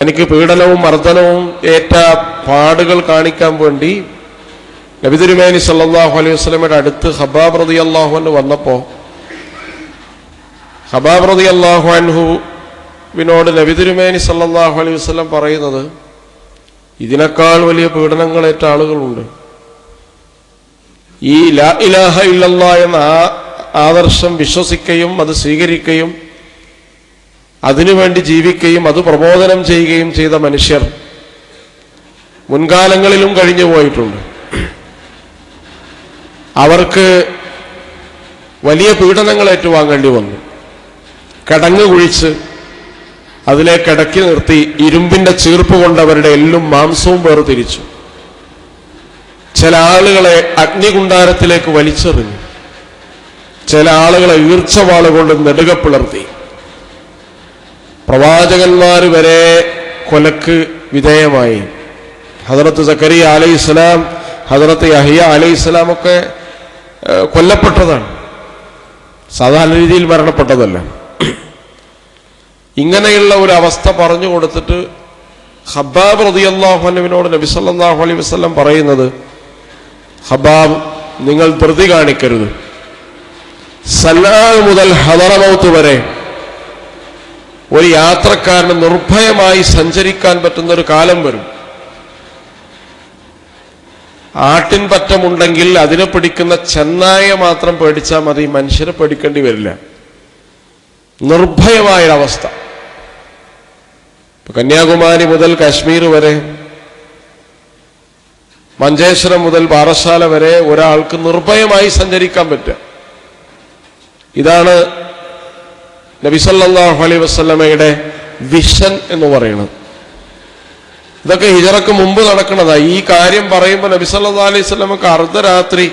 എനിക്ക് പീഡനവും മർദ്ദനവും ഏറ്റ പാടുകൾ കാണിക്കാൻ വേണ്ടി നബി തിരുമേനി സല്ലല്ലാഹു അലൈഹി വസല്ലമയുടെ അടുത്ത് ഖബ്ബാബ് റളിയല്ലാഹു അൻഹു വന്നപ്പോൾ ഖബ്ബാബ് റളിയല്ലാഹു അൻഹുവിനോട് നബി തിരുമേനി സല്ലല്ലാഹു അലൈഹി വസല്ലം പറയുന്നത്, ഇതിനേക്കാൾ വലിയ പീഡനങ്ങളേറ്റ ആളുകളുണ്ട്. ഈ ലാ ഇലാഹ ഇല്ലല്ലാഹ് എന്ന ആദർശം വിശ്വസിക്കുകയും അത് സ്വീകരിക്കുകയും അതിനുവേണ്ടി ജീവിക്കുകയും അത് പ്രബോധനം ചെയ്യുകയും ചെയ്ത മനുഷ്യർ മുൻകാലങ്ങളിലും കഴിഞ്ഞു പോയിട്ടുണ്ട്. അവർക്ക് വലിയ പീഡനങ്ങൾ ഏറ്റുവാങ്ങേണ്ടി വന്നു. കിടങ്ങ് കുഴിച്ച് അതിലെ കിടക്കി നിർത്തി ഇരുമ്പിന്റെ ചീർപ്പ് കൊണ്ട് അവരുടെ എല്ലും മാംസവും വേർതിരിച്ചു. ചില ആളുകളെ അഗ്നികുണ്ടാരത്തിലേക്ക് വലിച്ചെറിഞ്ഞു. ചില ആളുകളെ ഈർച്ചവാളുകൊണ്ട് നെടുക പിളർത്തി. പ്രവാചകന്മാർ വരെ കൊലക്ക് വിധേയമായി. ഹദ്റത്ത് സക്കരിയ അലൈഹിസ്സലാം, ഹദ്റത്ത് യഹ്യ അലൈഹിസ്സലാം ഒക്കെ കൊല്ലപ്പെട്ടതാണ്, സാധാരണ രീതിയിൽ മരണപ്പെട്ടതല്ല. ഇങ്ങനെയുള്ള ഒരു അവസ്ഥ പറഞ്ഞു കൊടുത്തിട്ട് ഖബ്ബാബ് റളിയല്ലാഹു അൻഹുവിനോട് നബി സല്ലല്ലാഹു അലൈഹി വസല്ലം പറയുന്നത്, ഖബ്ബാബ്, നിങ്ങൾ ധൃതി കാണിക്കരുത്. സന്നാ മുതൽ ഹദറമൗത്ത് വരെ ഒരു യാത്രക്കാരന് നിർഭയമായി സഞ്ചരിക്കാൻ പറ്റുന്ന ഒരു കാലം വരും. ആട്ടിൻപറ്റമുണ്ടെങ്കിൽ അതിനെ പിടിക്കുന്ന ചെന്നായെ മാത്രം പേടിച്ചാൽ മതി, മനുഷ്യരെ പേടിക്കേണ്ടി വരില്ല. നിർഭയമായൊരവസ്ഥ. കന്യാകുമാരി മുതൽ കാശ്മീർ വരെ, മഞ്ചേശ്വരം മുതൽ പാറശാല വരെ ഒരാൾക്ക് നിർഭയമായി സഞ്ചരിക്കാൻ പറ്റുക. ഇതാണ് നബി സല്ലല്ലാഹു അലൈഹി വസല്ലമയുടെ വിഷൻ എന്ന് പറയുന്നത്. ഇതൊക്കെ ഹിജറക്ക് മുമ്പ് നടക്കുന്നതാണ്. ഈ കാര്യം പറയുമ്പോൾ നബി സല്ലല്ലാഹു അലൈഹി വസല്ലമക്ക് അർദ്ധരാത്രി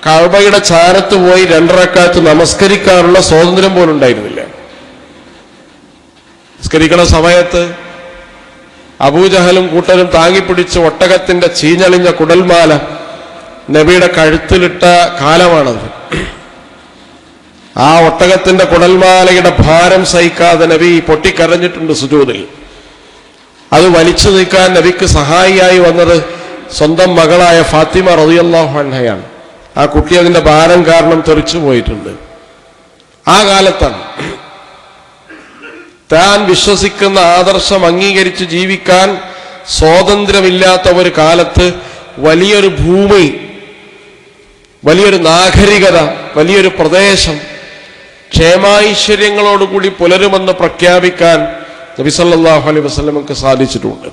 കഅബയുടെ ചാരത്ത് പോയി 2 റക്അത്ത് നമസ്കരിക്കാനുള്ള സ്വാതന്ത്ര്യം പോലും ഉണ്ടായിരുന്നില്ല. നമസ്കരിക്കുന്ന സമയത്ത് അബൂജഹലും കൂട്ടരും താങ്ങിപ്പിടിച്ച് ഒട്ടകത്തിന്റെ ചീഞ്ഞളിഞ്ഞ കുടൽമാല നബിയുടെ കഴുത്തിലിട്ട കാലമാണത്. ആ ഒട്ടകത്തിന്റെ കുടൽമാലയുടെ ഭാരം സഹിക്കാതെ നബി പൊട്ടിക്കരഞ്ഞിട്ടുണ്ട് സുജൂദിൽ. അത് വലിച്ചു നീക്കാൻ നബിക്ക് സഹായിയായി വന്നത് സ്വന്തം മകളായ ഫാത്തിമ റളിയല്ലാഹു അൻഹയാണ്. ആ കുട്ടി അതിന്റെ ഭാരം കാരണം തെറിച്ചു പോയിട്ടുണ്ട്. ആ കാലത്താണ് താൻ വിശ്വസിക്കുന്ന ആദർശം അംഗീകരിച്ച് ജീവിക്കാൻ സ്വാതന്ത്ര്യമില്ലാത്ത ഒരു കാലത്ത് വലിയൊരു ഭൂമി, വലിയൊരു നാഗരികത, വലിയൊരു പ്രദേശം ക്ഷേമൈശ്വര്യങ്ങളോടുകൂടി പുലരുമെന്ന് പ്രഖ്യാപിക്കാൻ നബി സല്ലല്ലാഹു അലൈഹി വസല്ലമക്ക് സാധിച്ചിട്ടുണ്ട്.